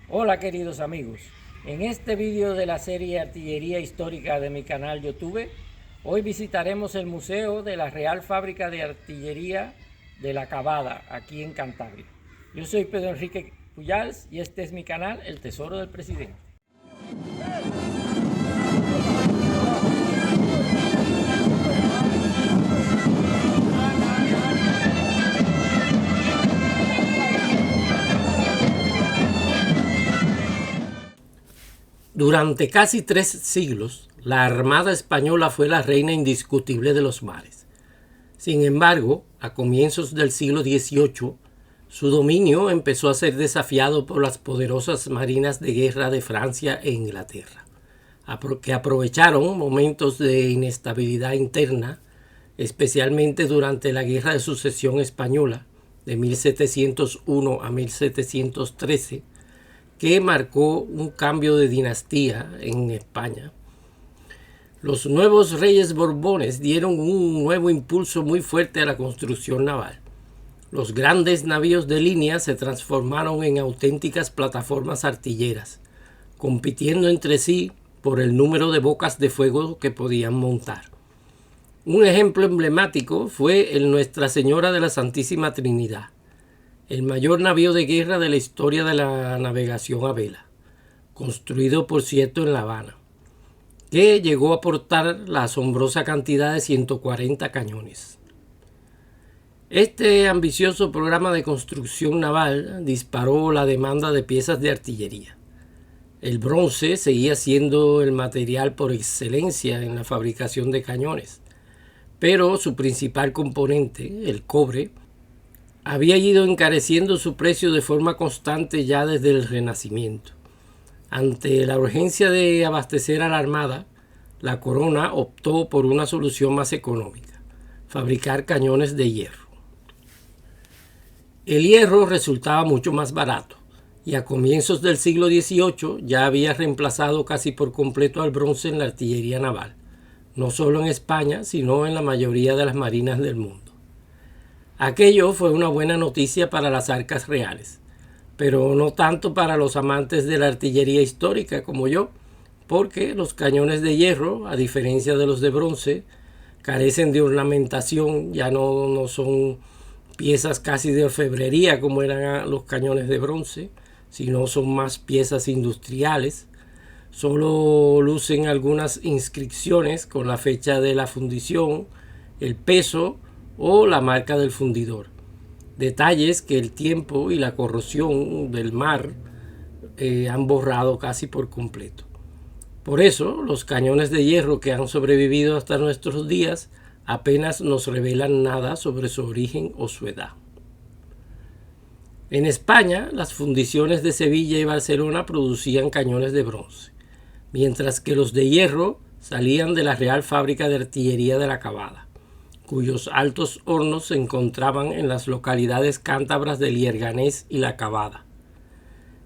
Hola queridos amigos, en este vídeo de la serie Artillería Histórica de mi canal YouTube, hoy visitaremos el Museo de la Real Fábrica de Artillería de la Cavada, aquí en Cantabria. Yo soy Pedro Enrique Pujals y este es mi canal, El Tesoro del Presidente. Durante casi 3 siglos, la Armada Española fue la reina indiscutible de los mares. Sin embargo, a comienzos del siglo XVIII, su dominio empezó a ser desafiado por las poderosas marinas de guerra de Francia e Inglaterra, que aprovecharon momentos de inestabilidad interna, especialmente durante la Guerra de Sucesión Española de 1701 a 1713, que marcó un cambio de dinastía en España. Los nuevos reyes borbones dieron un nuevo impulso muy fuerte a la construcción naval. Los grandes navíos de línea se transformaron en auténticas plataformas artilleras, compitiendo entre sí por el número de bocas de fuego que podían montar. Un ejemplo emblemático fue el Nuestra Señora de la Santísima Trinidad, el mayor navío de guerra de la historia de la navegación a vela, construido por cierto en La Habana, que llegó a portar la asombrosa cantidad de 140 cañones. Este ambicioso programa de construcción naval disparó la demanda de piezas de artillería. El bronce seguía siendo el material por excelencia en la fabricación de cañones, pero su principal componente, el cobre, había ido encareciendo su precio de forma constante ya desde el Renacimiento. Ante la urgencia de abastecer a la Armada, la corona optó por una solución más económica: fabricar cañones de hierro. El hierro resultaba mucho más barato y a comienzos del siglo XVIII ya había reemplazado casi por completo al bronce en la artillería naval, no solo en España, sino en la mayoría de las marinas del mundo. Aquello fue una buena noticia para las arcas reales, pero no tanto para los amantes de la artillería histórica como yo, porque los cañones de hierro, a diferencia de los de bronce, carecen de ornamentación, ya no son piezas casi de orfebrería como eran los cañones de bronce, sino son más piezas industriales. Solo lucen algunas inscripciones con la fecha de la fundición, el peso o la marca del fundidor. Detalles que el tiempo y la corrosión del mar han borrado casi por completo. Por eso, los cañones de hierro que han sobrevivido hasta nuestros días apenas nos revelan nada sobre su origen o su edad. En España, las fundiciones de Sevilla y Barcelona producían cañones de bronce, mientras que los de hierro salían de la Real Fábrica de Artillería de la Cavada, cuyos altos hornos se encontraban en las localidades cántabras de Lierganés y La Cavada.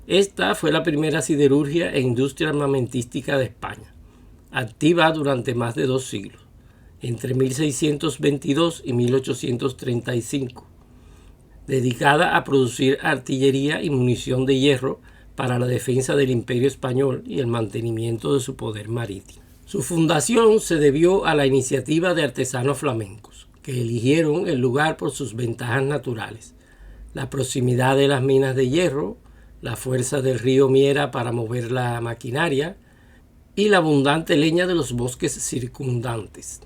Esta fue la primera siderurgia e industria armamentística de España, activa durante más de 2 siglos, entre 1622 y 1835, dedicada a producir artillería y munición de hierro para la defensa del Imperio Español y el mantenimiento de su poder marítimo. Su fundación se debió a la iniciativa de artesanos flamencos, que eligieron el lugar por sus ventajas naturales: la proximidad de las minas de hierro, la fuerza del río Miera para mover la maquinaria y la abundante leña de los bosques circundantes,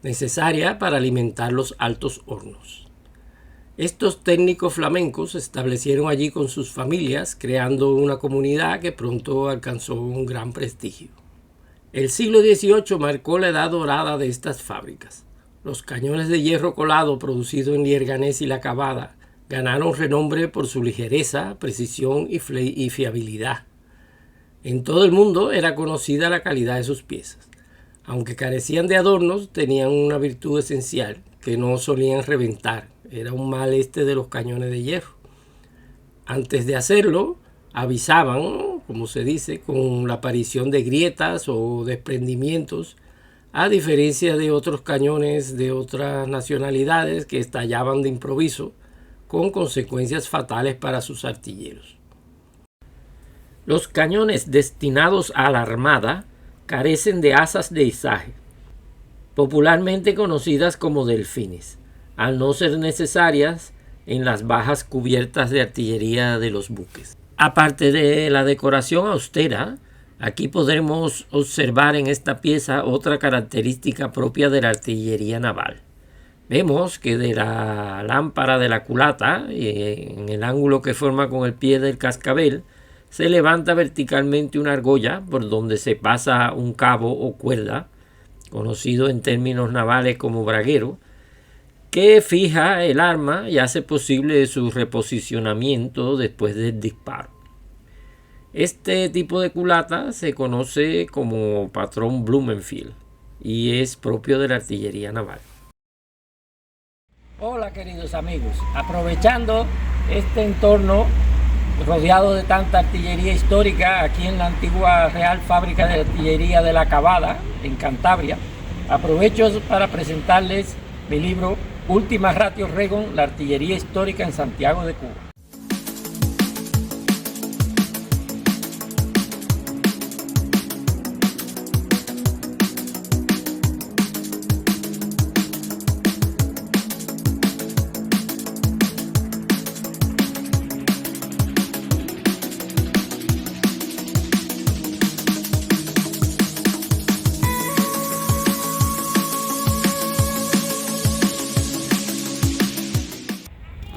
necesaria para alimentar los altos hornos. Estos técnicos flamencos se establecieron allí con sus familias, creando una comunidad que pronto alcanzó un gran prestigio. El siglo XVIII marcó la edad dorada de estas fábricas. Los cañones de hierro colado producidos en Lierganés y La Cavada ganaron renombre por su ligereza, precisión y fiabilidad. En todo el mundo era conocida la calidad de sus piezas. Aunque carecían de adornos, tenían una virtud esencial: que no solían reventar. Era un mal de los cañones de hierro. Antes de hacerlo, avisaban, como se dice, con la aparición de grietas o desprendimientos, a diferencia de otros cañones de otras nacionalidades que estallaban de improviso, con consecuencias fatales para sus artilleros. Los cañones destinados a la armada carecen de asas de izaje, popularmente conocidas como delfines, al no ser necesarias en las bajas cubiertas de artillería de los buques. Aparte de la decoración austera, aquí podremos observar en esta pieza otra característica propia de la artillería naval. Vemos que de la lámpara de la culata, en el ángulo que forma con el pie del cascabel, se levanta verticalmente una argolla por donde se pasa un cabo o cuerda, conocido en términos navales como braguero, que fija el arma y hace posible su reposicionamiento después del disparo. Este tipo de culata se conoce como patrón Blumenfield y es propio de la artillería naval. Hola queridos amigos, aprovechando este entorno rodeado de tanta artillería histórica aquí en la antigua Real Fábrica de Artillería de la Cavada, en Cantabria, aprovecho para presentarles mi libro Última Ratio Regum, la artillería histórica en Santiago de Cuba.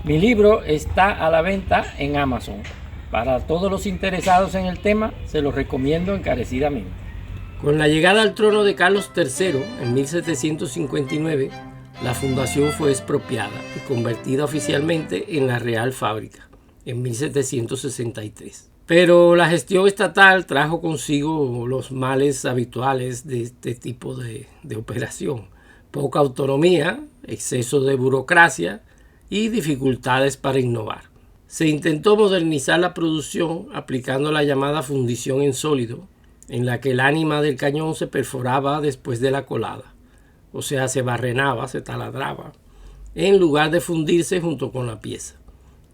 Mi libro está a la venta en Amazon. Para todos los interesados en el tema, se los recomiendo encarecidamente. Con la llegada al trono de Carlos III en 1759, la fundación fue expropiada y convertida oficialmente en la Real Fábrica en 1763. Pero la gestión estatal trajo consigo los males habituales de este tipo de operación: poca autonomía, exceso de burocracia y dificultades para innovar. Se intentó modernizar la producción aplicando la llamada fundición en sólido, en la que el ánima del cañón se perforaba después de la colada, o sea, se barrenaba, se taladraba, en lugar de fundirse junto con la pieza.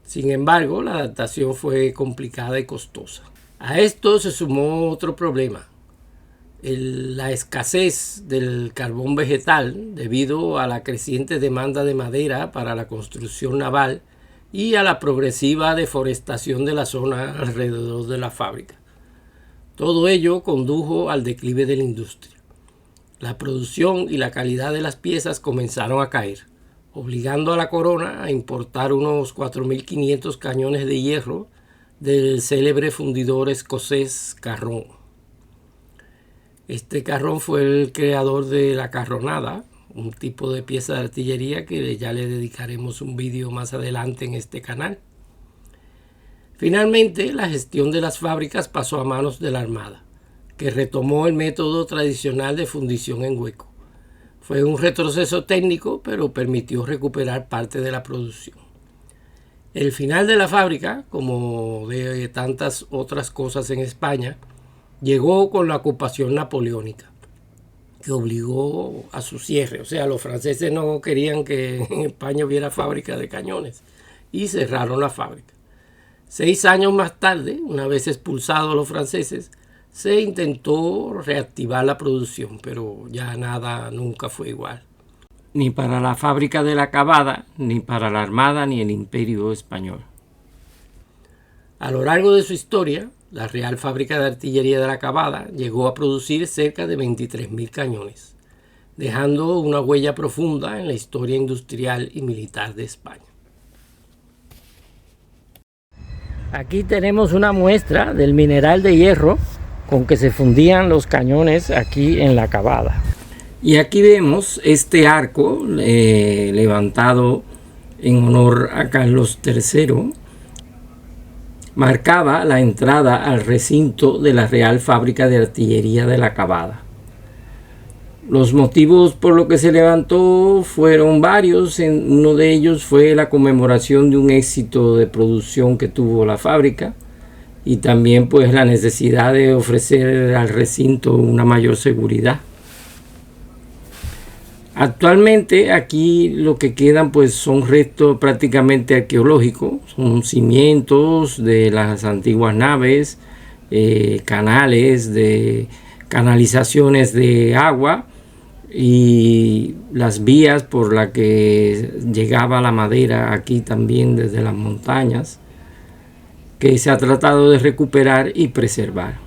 Sin embargo, la adaptación fue complicada y costosa. A esto se sumó otro problema: la escasez del carbón vegetal debido a la creciente demanda de madera para la construcción naval y a la progresiva deforestación de la zona alrededor de la fábrica. Todo ello condujo al declive de la industria. La producción y la calidad de las piezas comenzaron a caer, obligando a la corona a importar unos 4.500 cañones de hierro del célebre fundidor escocés Carron. Este carrón fue el creador de la carronada, un tipo de pieza de artillería que ya le dedicaremos un vídeo más adelante en este canal. Finalmente, la gestión de las fábricas pasó a manos de la Armada, que retomó el método tradicional de fundición en hueco. Fue un retroceso técnico, pero permitió recuperar parte de la producción. El final de la fábrica, como de tantas otras cosas en España, llegó con la ocupación napoleónica, que obligó a su cierre. O sea, los franceses no querían que en España hubiera fábrica de cañones y cerraron la fábrica. 6 años más tarde, una vez expulsados los franceses, se intentó reactivar la producción, pero ya nada nunca fue igual. Ni para la fábrica de la Cavada, ni para la Armada, ni el Imperio Español. A lo largo de su historia, la Real Fábrica de Artillería de la Cavada llegó a producir cerca de 23.000 cañones, dejando una huella profunda en la historia industrial y militar de España. Aquí tenemos una muestra del mineral de hierro con que se fundían los cañones aquí en la Cavada. Y aquí vemos este arco levantado en honor a Carlos III. Marcaba la entrada al recinto de la Real Fábrica de Artillería de la Cavada. Los motivos por los que se levantó fueron varios. Uno de ellos fue la conmemoración de un éxito de producción que tuvo la fábrica y también pues la necesidad de ofrecer al recinto una mayor seguridad. Actualmente aquí lo que quedan pues son restos prácticamente arqueológicos, son cimientos de las antiguas naves, canales, de canalizaciones de agua y las vías por las que llegaba la madera aquí también desde las montañas, que se ha tratado de recuperar y preservar.